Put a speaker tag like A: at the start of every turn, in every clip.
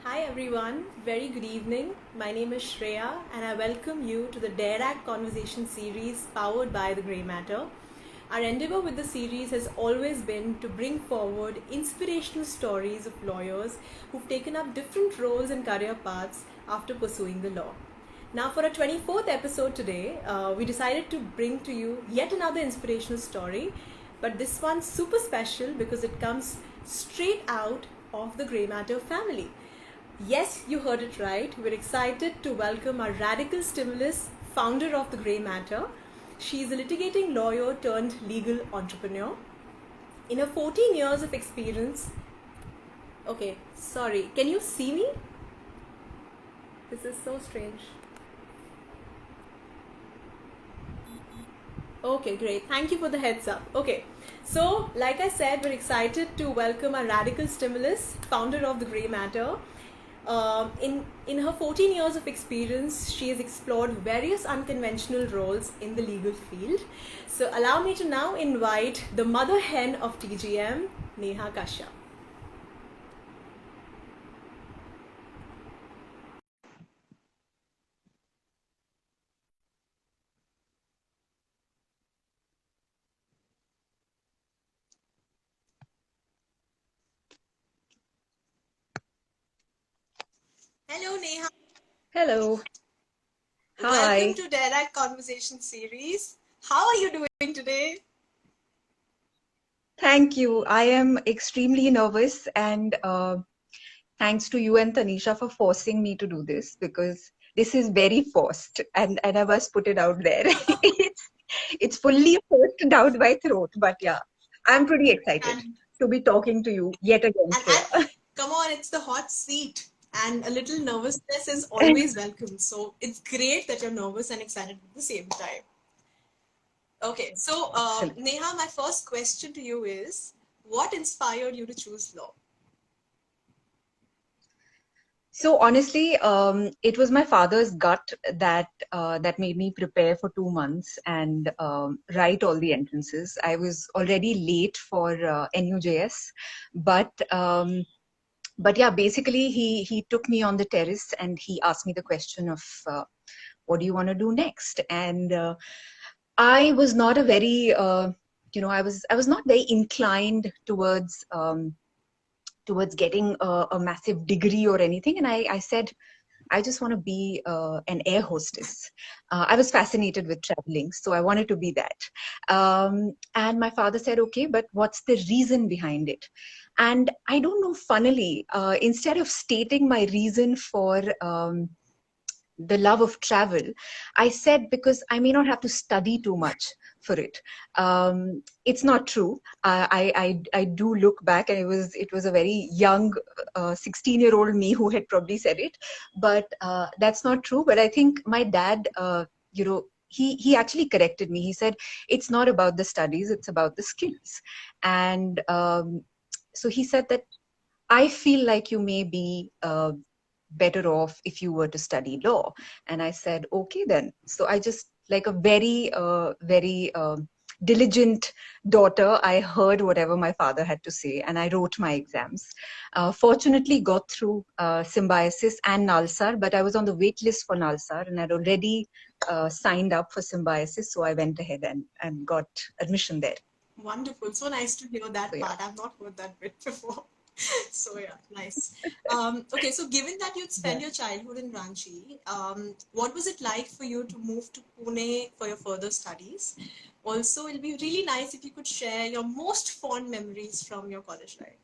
A: Hi everyone, very good evening. My name is Shreya and I welcome you to the Dare Act Conversation series powered by the Grey Matter. Our endeavor with the series has always been to bring forward inspirational stories of lawyers who've taken up different roles and career paths after pursuing the law. Now, for our 24th episode today, we decided to bring to you yet another inspirational story, but this one's super special because it comes straight out of the Grey Matter family. Yes, you heard it right. We're excited to welcome our radical stimulus, founder of the Grey Matter. She's a litigating lawyer turned legal entrepreneur. In her 14 years of experience, okay, sorry, can you see me? This is so strange. Okay, great. Thank you for the heads up. Okay, so like I said, we're excited to welcome our radical stimulus, founder of the Grey Matter. In her 14 years of experience, she has explored various unconventional roles in the legal field. So allow me to now invite the mother hen of TGM, Neha Kashyap. Hello, Neha.
B: Hello.
A: Welcome
B: Hi.
A: to Direct Conversation Series. How are you doing today?
B: Thank you. I am extremely nervous, and thanks to you and Tanisha for forcing me to do this because this is very forced, and I must put it out there. it's fully forced down my throat, but yeah, I'm pretty excited
A: And
B: to be talking to you yet again,
A: and
B: Shreya.
A: come on, it's the hot seat, and a little nervousness is always welcome. So it's great that you're nervous and excited at the same time. Okay, so
B: Excellent.
A: Neha, my first question to you is, what inspired you to choose law?
B: So honestly, it was my father's gut that made me prepare for 2 months and write all the entrances. I was already late for NUJS, but but yeah, basically he took me on the terrace and he asked me the question of what do you want to do next? And I was not a very I was not very inclined towards getting a massive degree or anything. And I said, I just want to be an air hostess. I was fascinated with traveling, so I wanted to be that. And my father said, okay, but what's the reason behind it? And I don't know, funnily, instead of stating my reason for the love of travel, I said because I may not have to study too much for it. It's not true. I do look back, and it was a very young 16-year-old me who had probably said it, but that's not true. But I think my dad, he actually corrected me. He said it's not about the studies; it's about the skills. And so he said that I feel like you may be better off if you were to study law. And I said, okay, then. So I just, like a very diligent daughter, I heard whatever my father had to say and I wrote my exams. Fortunately, got through Symbiosis and Nalsar, but I was on the wait list for Nalsar and I'd already signed up for Symbiosis. So I went ahead and got admission there.
A: Wonderful. So nice to hear
B: So
A: that
B: yeah.
A: part. I've not heard that bit before. So yeah, nice. Okay, so given that you'd spent
B: Yeah.
A: your childhood in Ranchi, what was it like for you to move to Pune for your further studies? Also, it'll be really nice if you could share your most fond memories from your college life.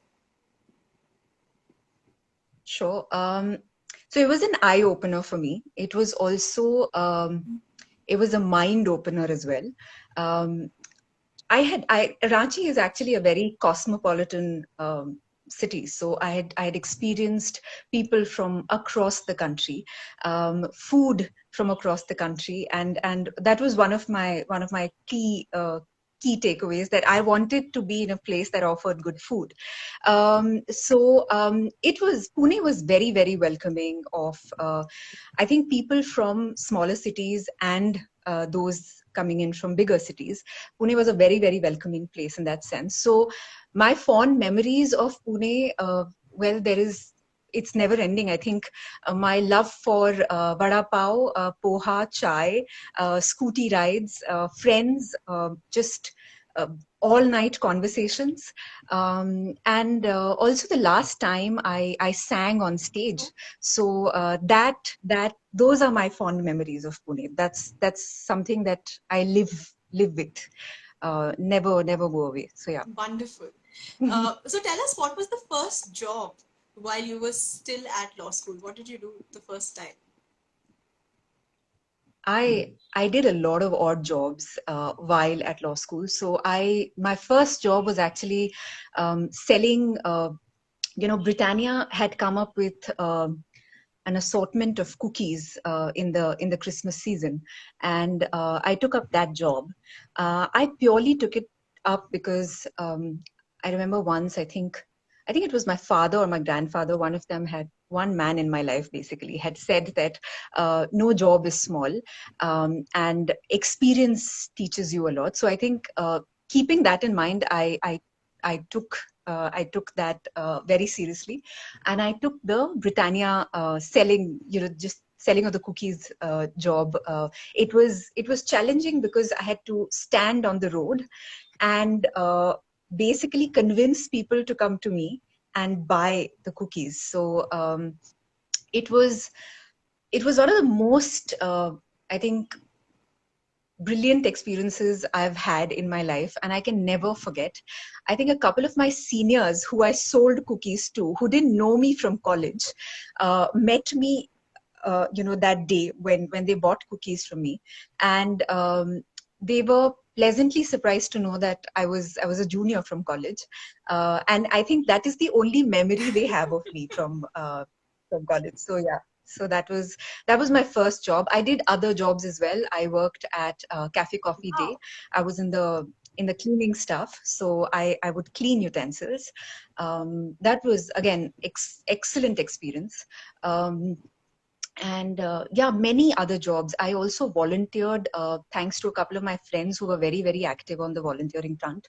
B: Sure. So it was an eye opener for me. It was also it was a mind opener as well. Um, Ranchi is actually a very cosmopolitan city. So I had experienced people from across the country, food from across the country, and that was one of my key takeaways, that I wanted to be in a place that offered good food. It was Pune was very, very welcoming of I think people from smaller cities and those coming in from bigger cities. Pune was a very, very welcoming place in that sense. So my fond memories of Pune, well, there is it's never ending. I think my love for vada pav, poha, chai, scooty rides, friends, just all night conversations. And also the last time I sang on stage. So those are my fond memories of Pune. That's something that I live with. Never go away. So yeah.
A: Wonderful. So tell us, what was the first job while you were still at law school? What did you do the first time?
B: I did a lot of odd jobs while at law school. So my first job was actually selling. Britannia had come up with an assortment of cookies in the Christmas season, and I took up that job. I purely took it up because I remember once I think it was my father or my grandfather. One of them had one man in my life basically had said that no job is small, and experience teaches you a lot. So I think keeping that in mind, I took that very seriously, and I took the Britannia selling, just selling of the cookies job. It was challenging because I had to stand on the road and basically convince people to come to me and buy the cookies. So it was one of the most I think brilliant experiences I've had in my life, and I can never forget. I think a couple of my seniors who I sold cookies to, who didn't know me from college, met me, that day when they bought cookies from me, and they were pleasantly surprised to know that I was a junior from college, and I think that is the only memory they have of me from college. So yeah. So that was my first job. I did other jobs as well. I worked at Café Coffee Day. I was in the cleaning staff, so I would clean utensils. That was again excellent experience. And yeah, many other jobs. I also volunteered, thanks to a couple of my friends who were very, very active on the volunteering front,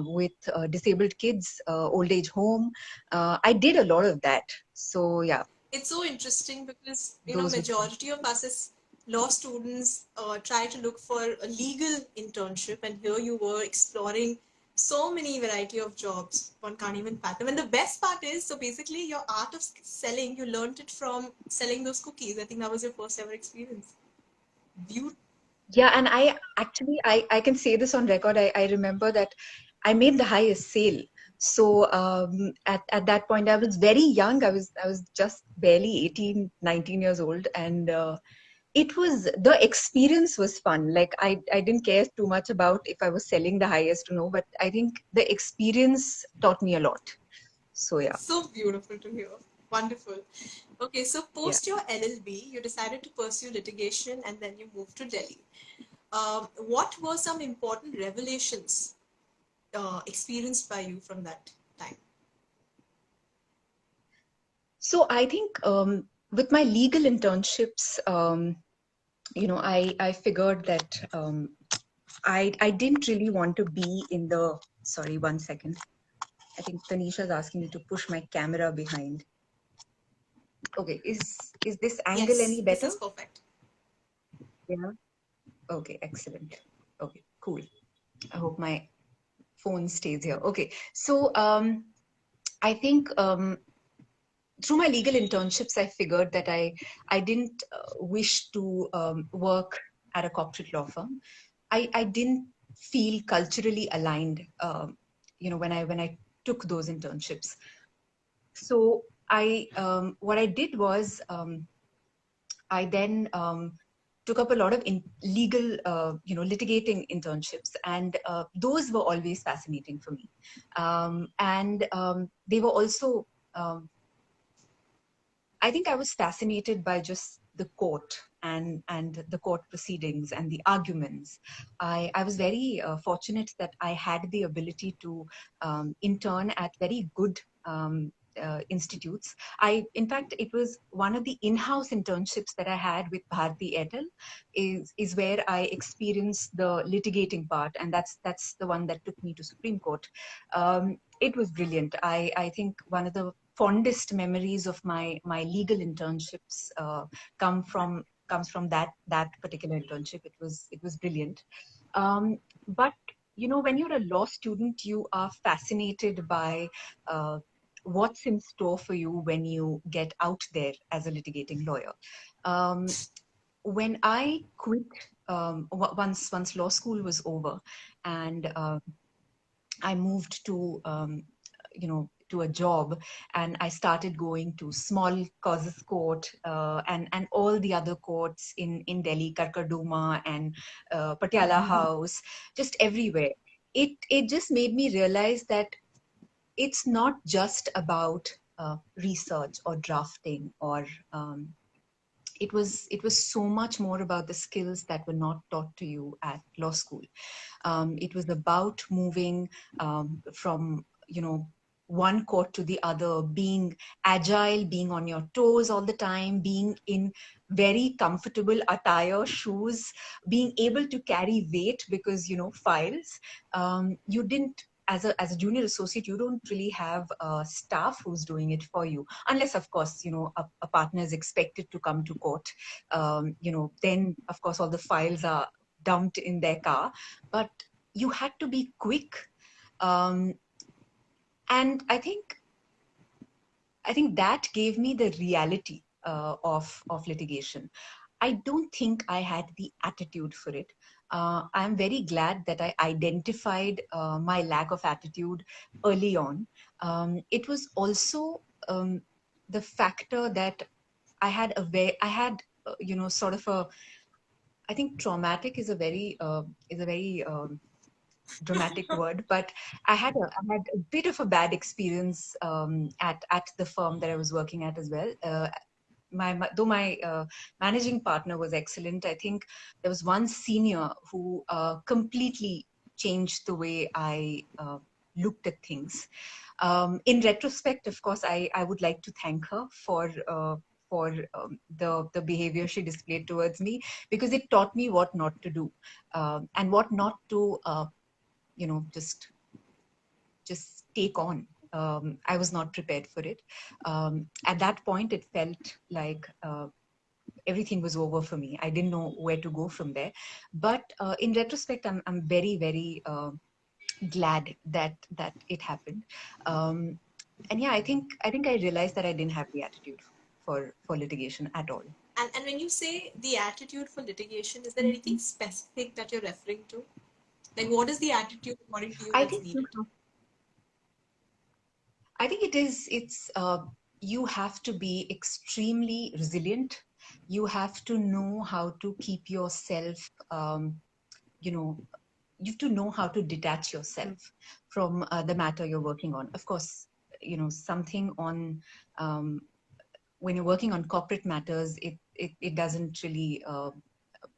B: with disabled kids, old age home. I did a lot of that. So yeah,
A: It's so interesting because
B: those would.
A: majority of us as law students try to look for a legal internship, and here you were exploring so many variety of jobs one can't even fathom. And the best part is, so basically your art of selling, you learned it from selling those cookies. I think that was your first ever experience. Beautiful.
B: Yeah, and I can say this on record. I remember that I made the highest sale. So at that point, I was very young. I was just barely 18, 19 years old, and the experience was fun. Like I didn't care too much about if I was selling the highest or no, but I think the experience taught me a lot. So yeah,
A: So beautiful to hear. Wonderful. Okay, so
B: yeah.
A: post your LLB, you decided to pursue litigation and then you moved to Delhi. What were some important revelations experienced by you from that time?
B: So I think with my legal internships, I figured that I didn't really want to be in the. Sorry, one second. I think Tanisha is asking me to push my camera behind. Okay, is this angle
A: Yes,
B: any
A: this
B: better?
A: is perfect.
B: Yeah. Okay, excellent. Okay, cool. I hope my phone stays here. Okay, so I think through my legal internships, I figured that I didn't wish to work at a corporate law firm. I didn't feel culturally aligned. When I took those internships. So I what I did was I then took up a lot of legal, litigating internships, and those were always fascinating for me. And they were also, I think, I was fascinated by just the court and the court proceedings and the arguments. I was very fortunate that I had the ability to intern at very good institutes. In fact, it was one of the in-house internships that I had with Bharti Airtel, is where I experienced the litigating part, and that's the one that took me to Supreme Court. It was brilliant. I think one of the fondest memories of my legal internships comes from that particular internship. It was brilliant. But when you're a law student, you are fascinated by what's in store for you when you get out there as a litigating lawyer. When I quit, once law school was over, and I moved to to a job, and I started going to small causes court and all the other courts in Delhi, Karkarduma and Patiala House, just everywhere. It just made me realize that it's not just about research or drafting or it was so much more about the skills that were not taught to you at law school. It was about moving from one court to the other, being agile, being on your toes all the time, being in very comfortable attire, shoes, being able to carry weight because files. You didn't as a junior associate, you don't really have staff who's doing it for you, unless of course a partner is expected to come to court. Then of course all the files are dumped in their car, but you had to be quick. And I think that gave me the reality of litigation. I don't think I had the attitude for it. I'm very glad that I identified my lack of attitude early on. It was also the factor that I had sort of a, I think traumatic is a very dramatic word, but I had a bit of a bad experience at the firm that I was working at as well. Though my managing partner was excellent, I think there was one senior who completely changed the way I looked at things. In retrospect, of course, I would like to thank her for the behavior she displayed towards me, because it taught me what not to do and what not to just take on. I was not prepared for it. At that point, it felt like everything was over for me. I didn't know where to go from there. But in retrospect, I'm very, very glad that it happened. And yeah, I think I realized that I didn't have the attitude for litigation at all.
A: And when you say the attitude for litigation, is there anything specific that you're referring to? Like, what is the attitude according to you
B: I
A: that's
B: think
A: needed?
B: I think it's you have to be extremely resilient. You have to know how to keep yourself, you know, you have to know how to detach yourself from the matter you're working on. Of course, something on when you're working on corporate matters, it doesn't really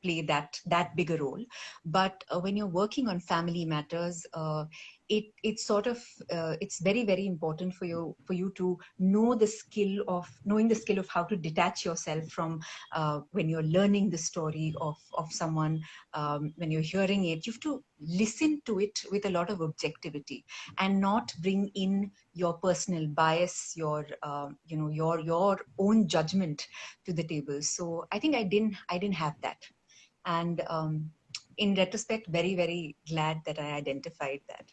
B: play that big a role. But when you're working on family matters, it's sort of it's very, very important for you to know the skill of how to detach yourself from when you're learning the story of someone. When you're hearing it, you have to listen to it with a lot of objectivity and not bring in your personal bias, your your own judgment to the table. So I think I didn't have that. And in retrospect, very, very glad that I identified that.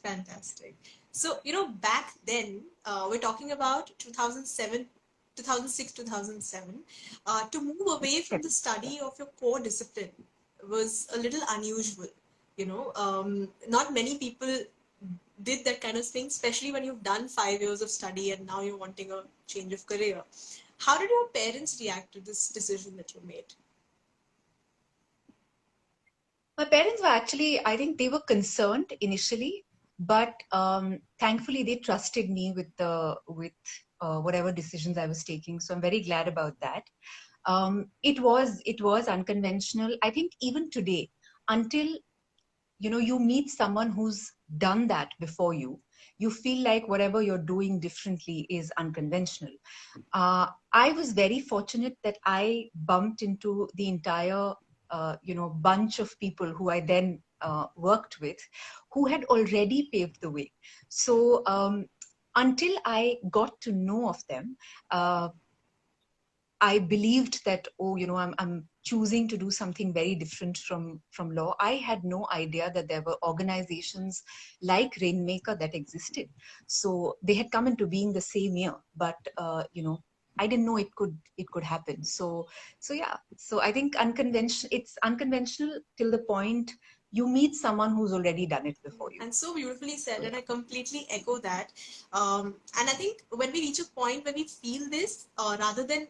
A: Fantastic. So, back then, we're talking about 2007, 2006, 2007. To move away from the study of your core discipline was a little unusual. Not many people did that kind of thing, especially when you've done 5 years of study and now you're wanting a change of career. How did your parents react to this decision that you made?
B: My parents were actually, I think they were concerned initially, but thankfully they trusted me with whatever decisions I was taking. So I'm very glad about that. It was unconventional. I think even today, until you meet someone who's done that before you feel like whatever you're doing differently is unconventional. I was very fortunate that I bumped into the entire bunch of people who I then worked with, who had already paved the way. So until I got to know of them, I believed that, oh, I'm choosing to do something very different from law. I had no idea that there were organizations like Rainmaker that existed. So they had come into being the same year, but I didn't know it could happen. So yeah. So I think it's unconventional till the point you meet someone who's already done it before you.
A: And so beautifully said,
B: So
A: and
B: yeah.
A: I completely echo that. And I think when we reach a point where we feel this, rather than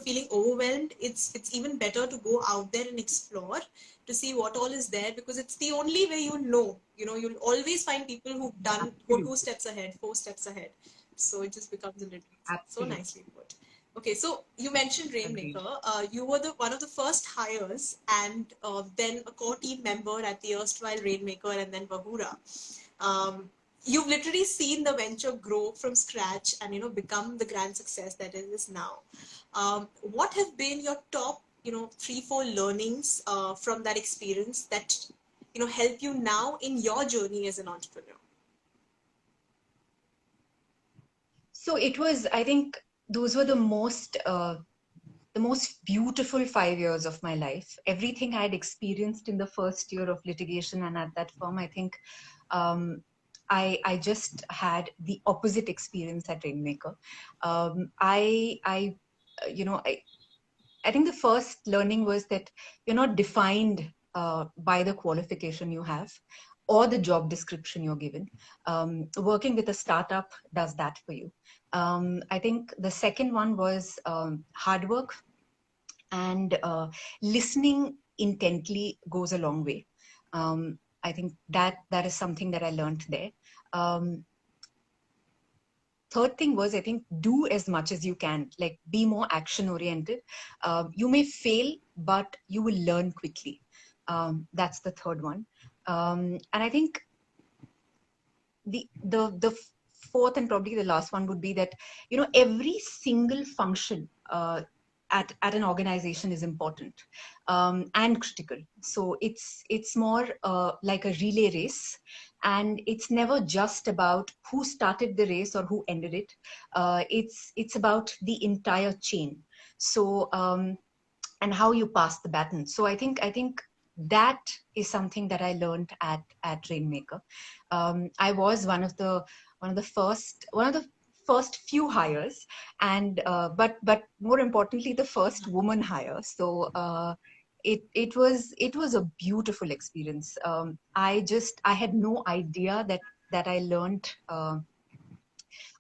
A: feeling overwhelmed, it's even better to go out there and explore to see what all is there, because it's the only way you know. You'll always find people who've done go 2 steps ahead, 4 steps ahead. So it just becomes a little easier. So
B: Absolutely.
A: nicely put. Okay, so you mentioned
B: Agreed.
A: Rainmaker. You were one of the first hires, and then a core team member at the erstwhile Rainmaker, and then Bahura. Um, you've literally seen the venture grow from scratch and become the grand success that it is now. What have been your top 3-4 learnings from that experience that help you now in your journey as an entrepreneur?
B: So it was, I think, those were the most beautiful 5 years of my life. Everything I had experienced in the first year of litigation and at that firm, I think, um, I just had the opposite experience at Rainmaker. I think the first learning was that you're not defined by the qualification you have or the job description you're given. Working with a startup does that for you. I think the second one was hard work, and listening intently goes a long way. I think that is something that I learned there. Um, Third thing was, I think, do as much as you can, like be more action oriented. You may fail, but you will learn quickly. That's the third one. And I think the fourth and probably the last one would be that every single function at an organization is important and critical. So it's more like a relay race, and it's never just about who started the race or who ended it. It's about the entire chain. So and how you pass the baton. So I think that is something that I learned at Rainmaker. I was one of the first few hires, and but more importantly, the first woman hire. So it was a beautiful experience. I had no idea that I learned.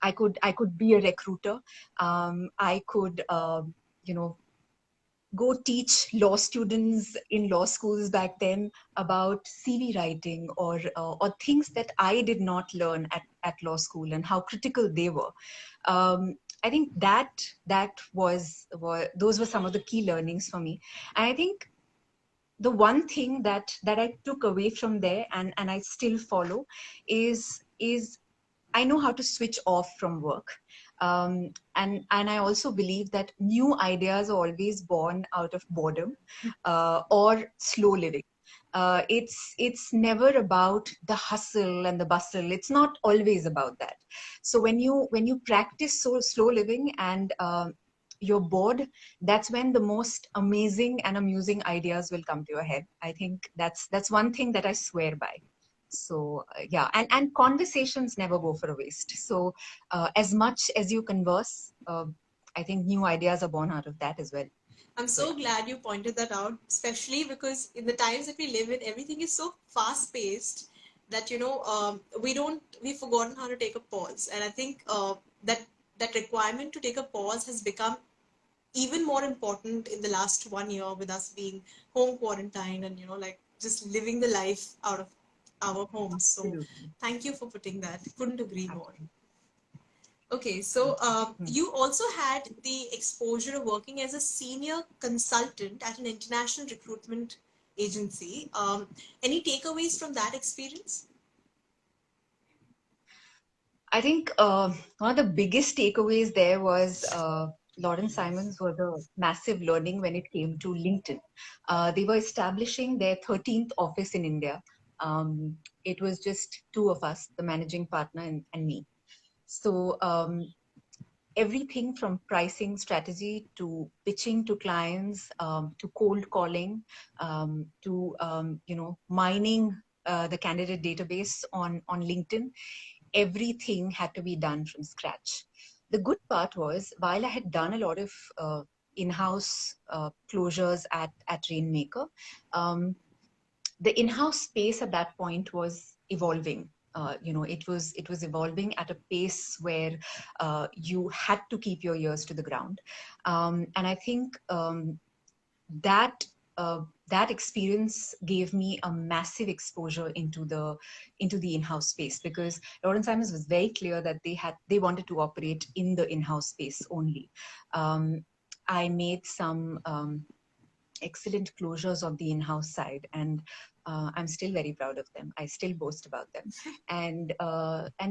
B: I could be a recruiter. I could you know go teach law students in law schools back then about CV writing or things that I did not learn at law school and how critical they were. I think that was those were some of the key learnings for me. And I think the one thing that I took away from there, and I still follow, is I know how to switch off from work. And I also believe that new ideas are always born out of boredom or slow living. It's never about the hustle and the bustle. It's not always about that. So when you practice so slow living and you're bored, that's when the most amazing and amusing ideas will come to your head. I think that's one thing that I swear by. So yeah, and conversations never go for a waste. So as much as you converse, I think new ideas are born out of that as well.
A: I'm
B: So
A: so
B: yeah.
A: glad you pointed that out, especially because in the times that we live in, everything is so fast paced that we've forgotten how to take a pause. And I think that requirement to take a pause has become even more important in the last 1 year, with us being home quarantined and like just living the life out of our homes. So
B: Absolutely.
A: thank you for putting that. Couldn't agree more.
B: Absolutely.
A: Okay, so
B: Hmm.
A: you also had the exposure of working as a senior consultant at an international recruitment agency. Any takeaways from that experience?
B: I think one of the biggest takeaways there was Lawrence Simons was a massive learning when it came to LinkedIn. They were establishing their 13th office in India. It was just two of us, the managing partner and me. So everything from pricing strategy to pitching to clients, to cold calling, to mining the candidate database on LinkedIn, everything had to be done from scratch. The good part was, while I had done a lot of in-house closures at Rainmaker, um, the in-house space at that point was evolving. It was evolving at a pace where you had to keep your ears to the ground, and I think that that experience gave me a massive exposure into the in-house space, because Lawrence Simons was very clear that they wanted to operate in the in-house space only. I made some excellent closures of the in-house side, and I'm still very proud of them. I still boast about them, and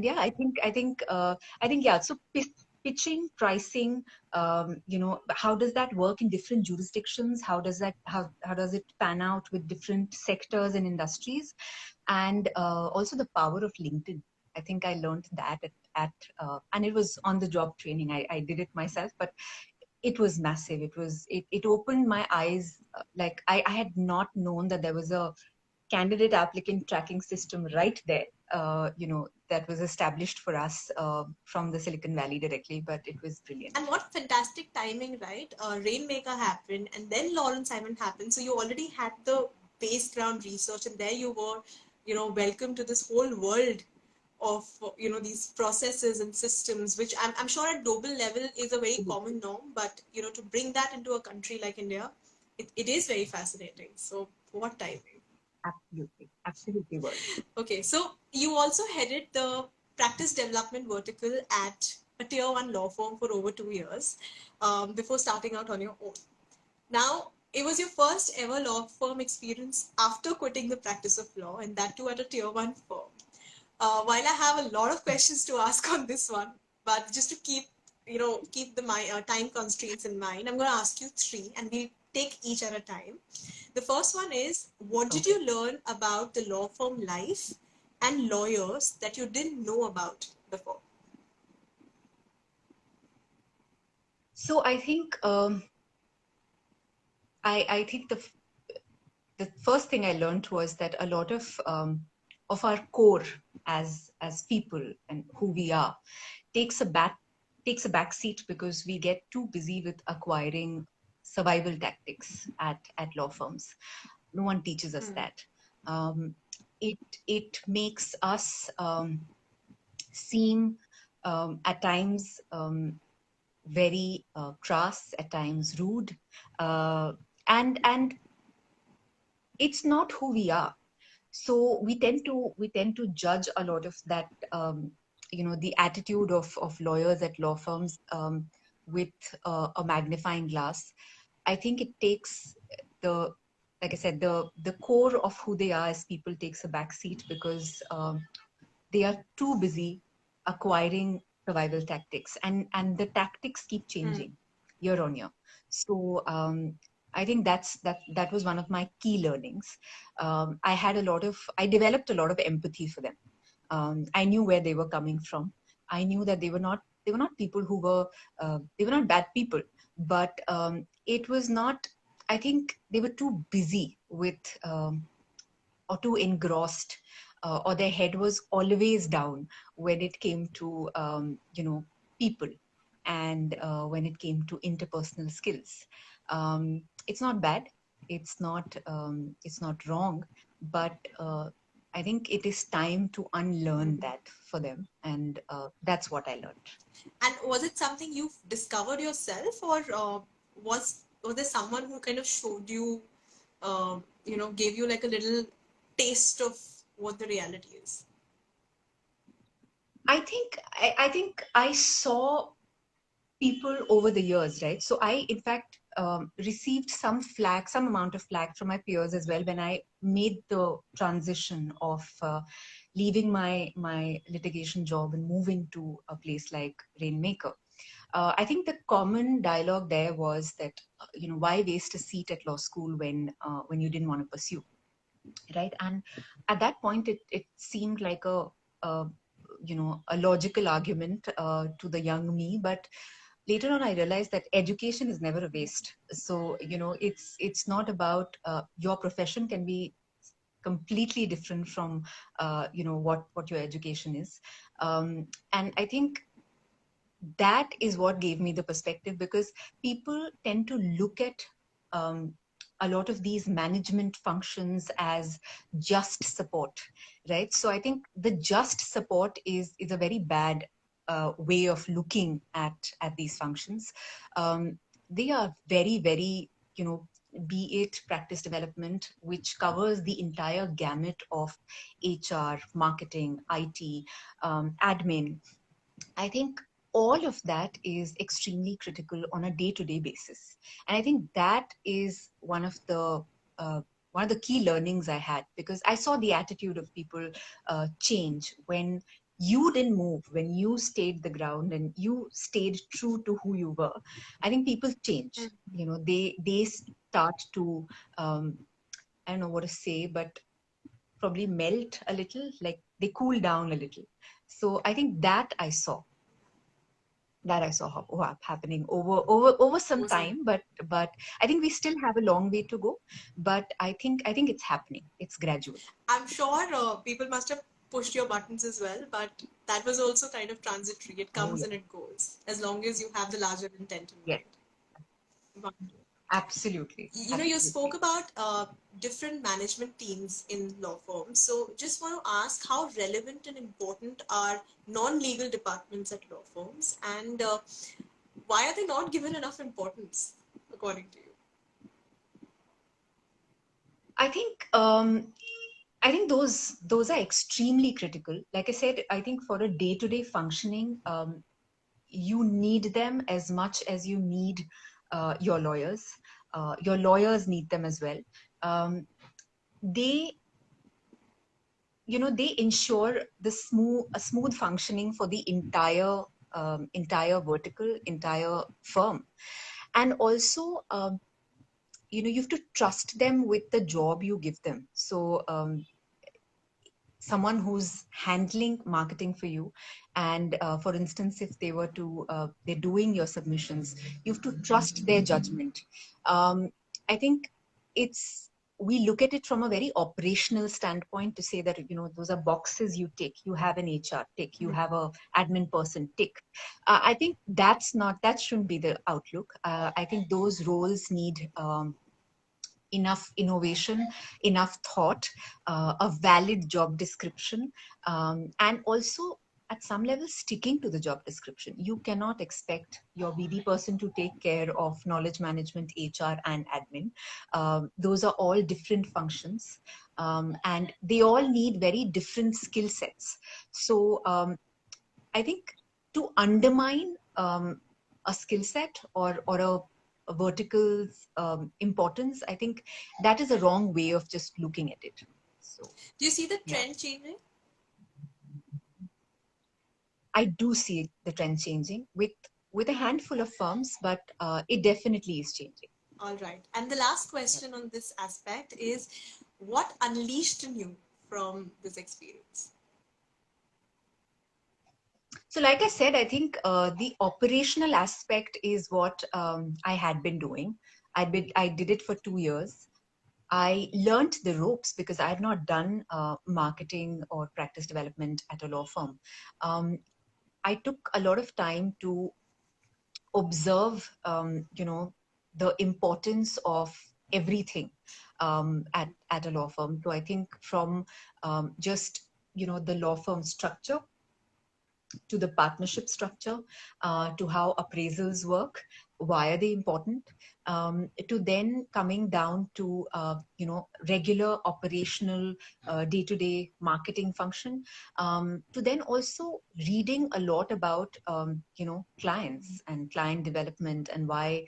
B: yeah, I think yeah. So pitching, pricing, how does that work in different jurisdictions? How does it pan out with different sectors and industries, and also the power of LinkedIn. I think I learned that and it was on the job training. I did it myself, but it was massive. It opened my eyes. Like I had not known that there was a candidate applicant tracking system right there, that was established for us from the Silicon Valley directly, but it was brilliant.
A: And what fantastic timing, right? Rainmaker happened, and then Lawrence Simon happened. So you already had the base ground research, and there you were, welcome to this whole world of these processes and systems, which I'm sure at global level is a very common norm. But to bring that into a country like India, it is very fascinating. So what timing?
B: Absolutely, absolutely was.
A: Okay, so you also headed the practice development vertical at a tier one law firm for over 2 years before starting out on your own. Now, it was your first ever law firm experience after quitting the practice of law, and that too at a tier one firm. While I have a lot of questions to ask on this one, but just to keep the my time constraints in mind, I'm going to ask you three, and we'll take each at a time. The first one is, what did
B: Okay.
A: you learn about the law firm life and lawyers that you didn't know about before?
B: So I think I think the first thing I learned was that a lot of our core as people and who we are takes a back seat because we get too busy with acquiring survival tactics at law firms. No one teaches us that. Um, it makes us seem at times very crass, at times rude, and it's not who we are. So we tend to judge a lot of that, the attitude of lawyers at law firms, with a magnifying glass. I think it takes the like I said, the core of who they are as people takes a back seat because they are too busy acquiring survival tactics, and the tactics keep changing year on year. So I think that was one of my key learnings. I developed a lot of empathy for them. I knew where they were coming from. I knew that they were not people who were they were not bad people, but it was not. I think they were too busy with or too engrossed, or their head was always down when it came to people, and when it came to interpersonal skills. It's not bad. It's not wrong, but I think it is time to unlearn that for them, and that's what I learned.
A: And was it something you've discovered yourself, or was there someone who kind of showed you, gave you like a little taste of what the reality is?
B: I think I saw people over the years, right? So I, in fact, received some amount of flack from my peers as well when I made the transition of leaving my litigation job and moving to a place like Rainmaker. I think the common dialogue there was that, why waste a seat at law school when you didn't want to pursue, right? And at that point, it seemed like a a logical argument to the young me, but later on I realized that education is never a waste. So it's not about your profession can be completely different from what your education is, and I think that is what gave me the perspective, because people tend to look at um, a lot of these management functions as just support, right? So I think the just support is a very bad way of looking at these functions. They are very, very, be it practice development, which covers the entire gamut of HR, marketing, IT, admin. I think all of that is extremely critical on a day-to-day basis, and I think that is uh, one of the key learnings I had, because I saw the attitude of people change when you didn't move, when you stayed the ground and you stayed true to who you were. I think people change. They start to I don't know what to say, but probably melt a little, like they cool down a little. So I think happening over some time, but I think we still have a long way to go, but I think it's happening, it's gradual.
A: I'm sure people must have pushed your buttons as well, but that was also kind of transitory. It
B: Oh
A: comes
B: yeah.
A: and it goes as long as you have the larger intent in
B: Yes,
A: mind. Wonderful.
B: absolutely,
A: You spoke
B: absolutely.
A: about different management teams in law firms. So, just want to ask how relevant and important are non legal departments at law firms, and why are they not given enough importance, according to you?
B: I think um i think those are extremely critical. Like I said, I think for a day-to-day functioning, you need them as much as you need your lawyers. Your lawyers need them as well. Um, they you know they ensure the smooth functioning for the entire vertical, entire firm. And also, you have to trust them with the job you give them. So someone who's handling marketing for you, and for instance, if they're doing your submissions, you have to trust their judgment. I think it's we look at it from a very operational standpoint to say that those are boxes you tick. You have an HR tick, you have a admin person tick. I think that shouldn't be the outlook. I think those roles need enough innovation, enough thought, a valid job description, and also at some level sticking to the job description. You cannot expect your BD person to take care of knowledge management, HR, and admin. Those are all different functions, and they all need very different skill sets. So I think to undermine a skill set or a vertical's importance, I think that is a wrong way of just looking at it. So
A: Do you see the
B: yeah,
A: trend changing?
B: I do see the trend changing with a handful of firms, but it definitely is changing.
A: All right. And the last
B: Yeah.
A: question on this aspect is what unleashed in you from this experience?
B: So, like I said, I think the operational aspect is what I had been doing. I did it for 2 years. I learned the ropes because I had not done marketing or practice development at a law firm. Um, I took a lot of time to observe, the importance of everything at a law firm. So I think from just the law firm structure to the partnership structure, to how appraisals work, why are they important, to then coming down to regular operational day-to-day marketing function, to then also reading a lot about clients and client development and why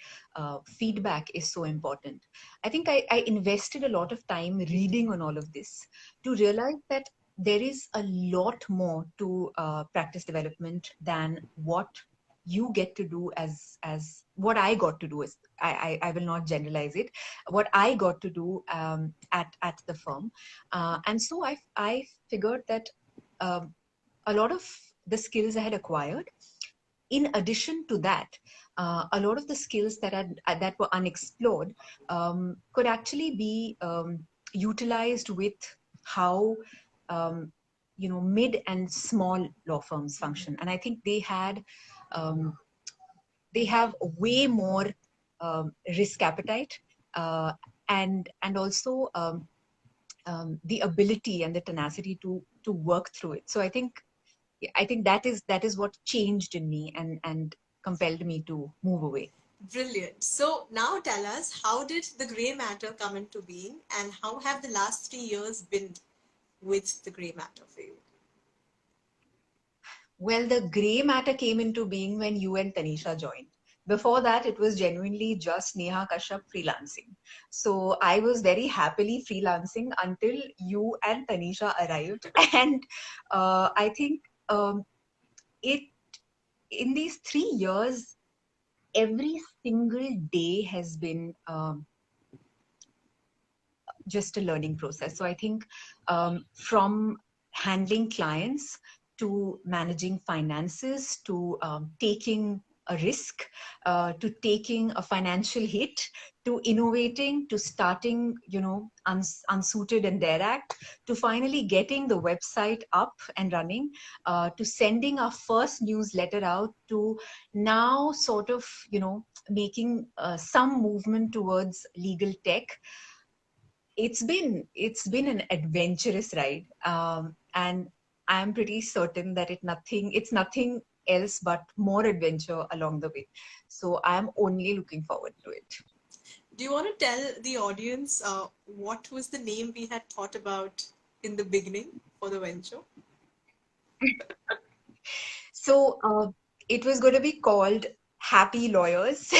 B: feedback is so important. I think I invested a lot of time reading on all of this to realize that there is a lot more to practice development than what you get to do as what I got to do is I will not generalize it, what I got to do at the firm. And so I figured that um, a lot of the skills I had acquired. In addition to that, a lot of the skills that were unexplored could actually be utilized with how mid and small law firms function. And I think um, they have way more risk appetite, uh, and also the ability and the tenacity to work through it. So I think that is what changed in me and compelled me to move away.
A: Brilliant. So now tell us, how did the grey matter come into being, and how have the last 3 years been with the grey matter for you?
B: Well, the gray matter came into being when you and Tanisha joined. Before that, it was genuinely just Neha Kashyap freelancing. So I was very happily freelancing until you and Tanisha arrived. And I think it in these 3 years, every single day has been just a learning process. So I think from handling clients to managing finances to taking a risk, to taking a financial hit, to innovating, to starting, unsuited and dare act, to finally getting the website up and running, to sending our first newsletter out, to now sort of, making some movement towards legal tech. It's been an adventurous ride, and I'm pretty certain that it's nothing else but more adventure along the way. So I'm only looking forward to it.
A: Do you want to tell the audience what was the name we had thought about in the beginning for the venture?
B: So it was going to be called Happy Lawyers,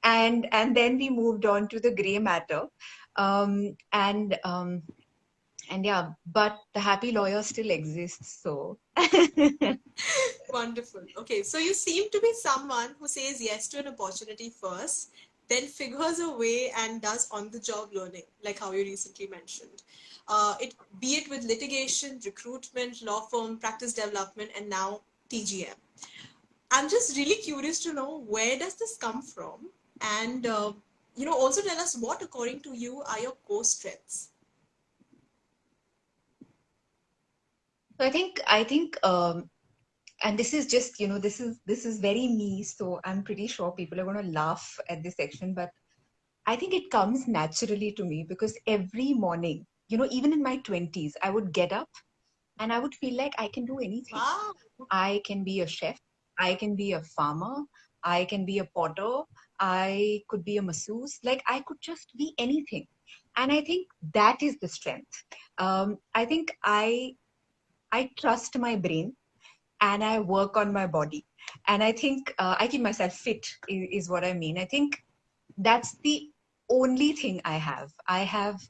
B: and then we moved on to the gray matter, um, and um, and yeah, but the Happy Lawyer still exists. So.
A: Wonderful. Okay, so you seem to be someone who says yes to an opportunity first, then figures a way and does on-the-job learning, like how you recently mentioned. Be it with litigation, recruitment, law firm, practice development, and now TGM. I'm just really curious to know, where does this come from, and also tell us what, according to you, are your core strengths.
B: So I think and this is just, this is very me, so I'm pretty sure people are going to laugh at this section, but I think it comes naturally to me because every morning, even in my 20s, I would get up and I would feel like I can do anything.
A: Wow.
B: I can be a chef, I can be a farmer, I can be a potter, I could be a masseuse, like I could just be anything. And I think that is the strength. I think I trust my brain and I work on my body. And I think I keep myself fit, is what I mean. I think that's the only thing I have. I have,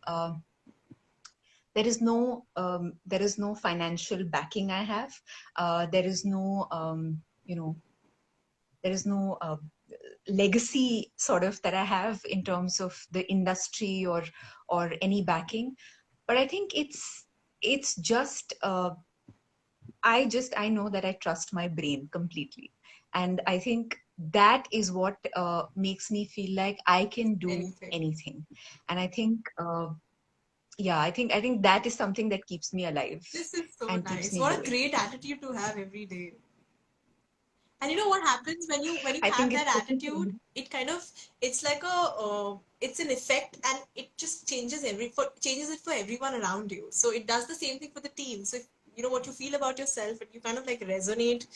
B: there is no financial backing I have. There is no, you know, there is no legacy sort of that I have in terms of the industry or any backing. But I think it's just, I know that I trust my brain completely, and I think that is what makes me feel like I can do
A: Anything.
B: anything. And I think, yeah, I think that is something that keeps me alive
A: This is so
B: and keeps
A: nice.
B: me
A: What a
B: going.
A: great attitude to have every day. And you know what happens when you
B: I
A: have
B: think
A: that
B: it's
A: attitude? It kind of, it's like a it's an effect, and it just changes it for everyone around you. So it does the same thing for the team. So if you know what you feel about yourself, and you kind of like resonate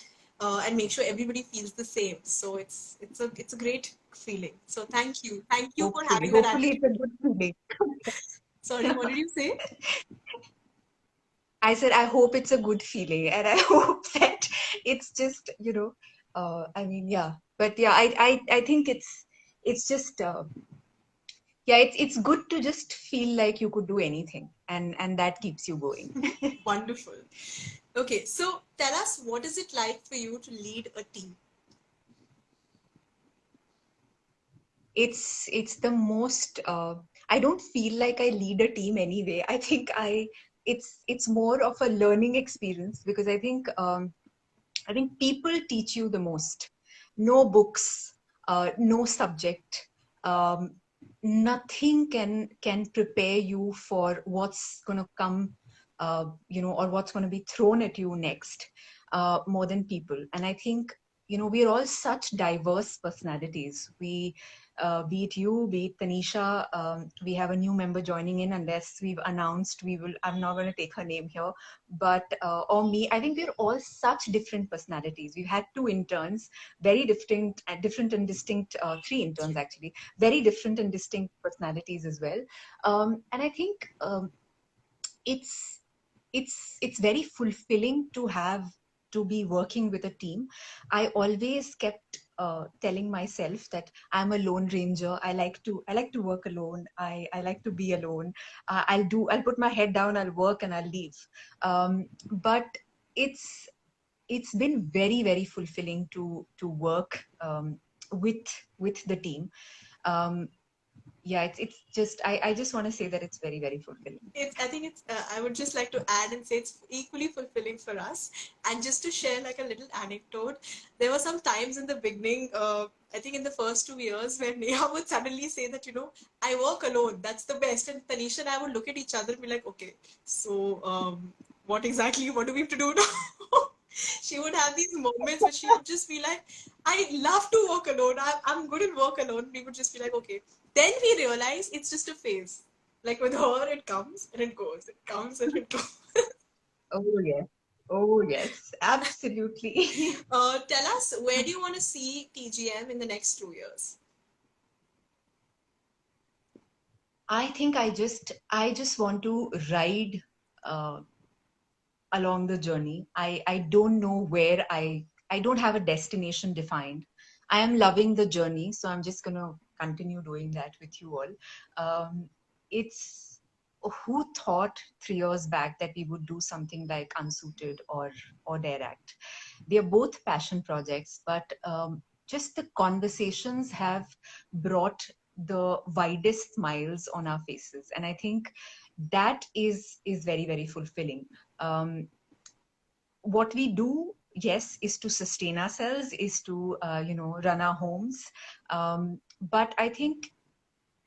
A: and make sure everybody feels the same. So it's a great feeling. So thank you for having that
B: hopefully
A: attitude.
B: it's a good feeling.
A: Sorry, what did you say?
B: I said I hope it's a good feeling, and I hope that it's just, I mean, yeah. But yeah, I think it's just, yeah, it's good to just feel like you could do anything, and that keeps you going.
A: Wonderful. Okay, so tell us, what is it like for you to lead a team?
B: It's the most, I don't feel like I lead a team anyway. I think it's more of a learning experience, because I think people teach you the most. No books, no subject, um, nothing can prepare you for what's going to come, or what's going to be thrown at you next, more than people. And I think, we're all such diverse personalities. Be it you, be it Tanisha, we have a new member joining in. Unless we've announced, I'm not going to take her name here, but or me, I think we're all such different personalities. We've had two interns, very different and distinct, three interns actually, very different and distinct personalities as well. And I think it's it's very fulfilling to be working with a team. I always kept telling myself that I'm a lone ranger. I like to work alone. I like to be alone. I'll put my head down, I'll work, and I'll leave. But it's it's been very, very fulfilling to work with the team. um, yeah, it's just, I just want to say that it's very, very fulfilling.
A: I think it's. I would just like to add and say it's equally fulfilling for us. And just to share like a little anecdote, there were some times in the beginning. I think in the first 2 years, where Neha would suddenly say that I work alone. That's the best. And Tanisha and I would look at each other and be like, okay, so what do we have to do now? She would have these moments where she would just be like, I love to work alone. I'm good at work alone. We would just be like, okay. Then we realize it's just a phase. Like with her, it comes and it goes. It comes and it goes.
B: Oh yes. Oh yes, absolutely.
A: Tell us, where do you want to see TGM in the next 2 years?
B: I think I just want to ride uh, along the journey. I don't know where I don't have a destination defined. I am loving the journey, so I'm just gonna continue doing that with you all. It's Who thought 3 years back that we would do something like Unsuited or Dare Act? They are both passion projects, but just the conversations have brought the widest smiles on our faces, and I think that is very, very fulfilling. um, what we do, yes, is to sustain ourselves, is to run our homes, but I think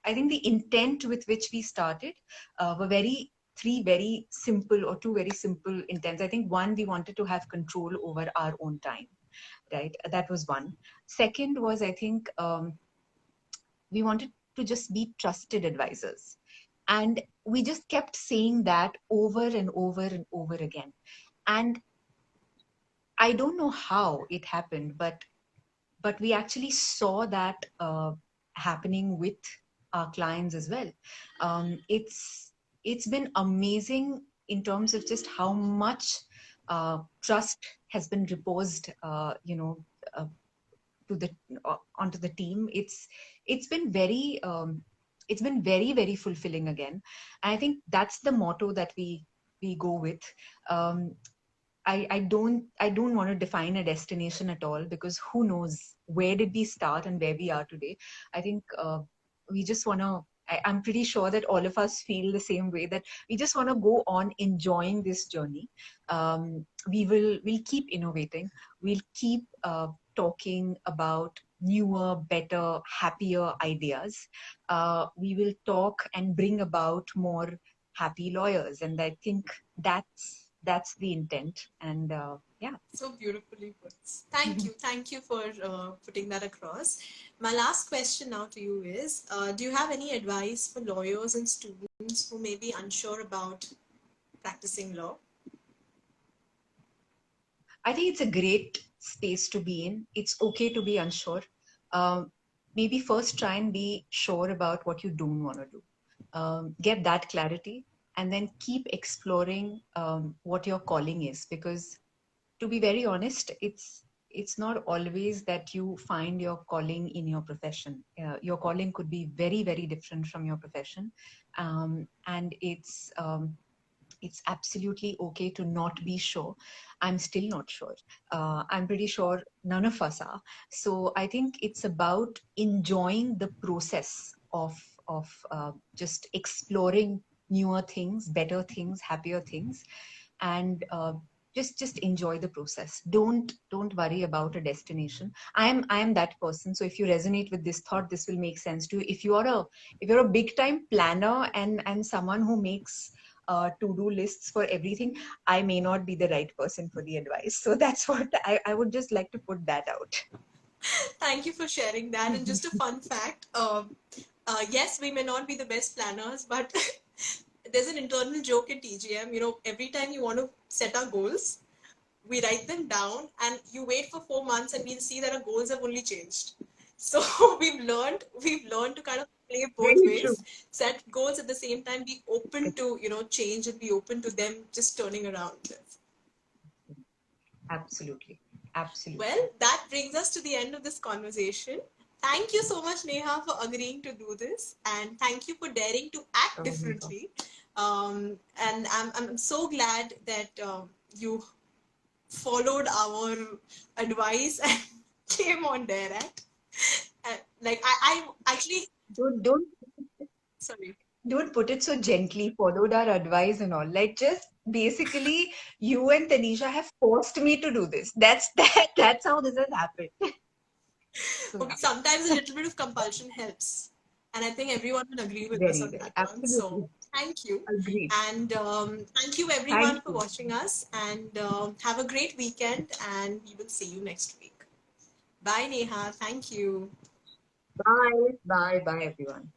B: the intent with which we started were three very simple, or two very simple intents. I think one, we wanted to have control over our own time, right? That was one. Second was, I think, we wanted to just be trusted advisors, and we just kept saying that over and over and over again. And I don't know how it happened, but we actually saw that happening with our clients as well. It's been amazing in terms of just how much trust has been reposed, uh, to the onto the team. It's been very very fulfilling again. And I think that's the motto that we go with. Um, I don't want to define a destination at all, because who knows where did we start and where we are today. I think we just want to. I'm pretty sure that all of us feel the same way, that we just want to go on enjoying this journey. We'll keep innovating. We'll keep talking about newer, better, happier ideas. We will talk and bring about more happy lawyers, and I think that's the intent. And yeah.
A: So beautifully put. Thank you. Thank you for putting that across. My last question now to you is, do you have any advice for lawyers and students who may be unsure about practicing law?
B: I think it's a great space to be in. It's okay to be unsure. Um, Maybe first try and be sure about what you don't want to do. Get that clarity, and then keep exploring what your calling is. Because, to be very honest, it's not always that you find your calling in your profession. Your calling could be very, very different from your profession, and it's absolutely okay to not be sure. I'm still not sure. I'm pretty sure none of us are. So I think it's about enjoying the process of just exploring newer things, better things, happier things, and just enjoy the process. Don't worry about a destination. I am that person. So if you resonate with this thought, this will make sense to you. If you're a big time planner and someone who makes to-do lists for everything, I may not be the right person for the advice. So that's what I would just like to put that out.
A: Thank you for sharing that. And just a fun fact, yes, we may not be the best planners, but there's an internal joke in TGM. Every time you want to set our goals, we write them down and you wait for 4 months and we'll see that our goals have only changed. So we've learned to kind of play both
B: Very true.
A: ways, set goals at the same time, be open to, change, and be open to them just turning around.
B: Absolutely. Absolutely.
A: Well, that brings us to the end of this conversation. Thank you so much, Neha, for agreeing to do this, and thank you for daring to act
B: Oh my God.
A: differently. And I'm so glad that you followed our advice and came on Dare Act. Like I actually,
B: Don't
A: sorry.
B: don't put it so gently, followed our advice and all. Like, just basically, you and Tanisha have forced me to do this. That's how this has happened. So
A: Okay,
B: yeah,
A: sometimes a little bit of compulsion helps, and I think everyone will agree with us
B: very,
A: on
B: very,
A: that one.
B: absolutely
A: So thank you,
B: agreed.
A: and thank you everyone
B: Thank
A: for
B: you.
A: watching us, and have a great weekend, and we will see you next week. Bye, Neha. Thank you.
B: Bye, bye, bye, everyone.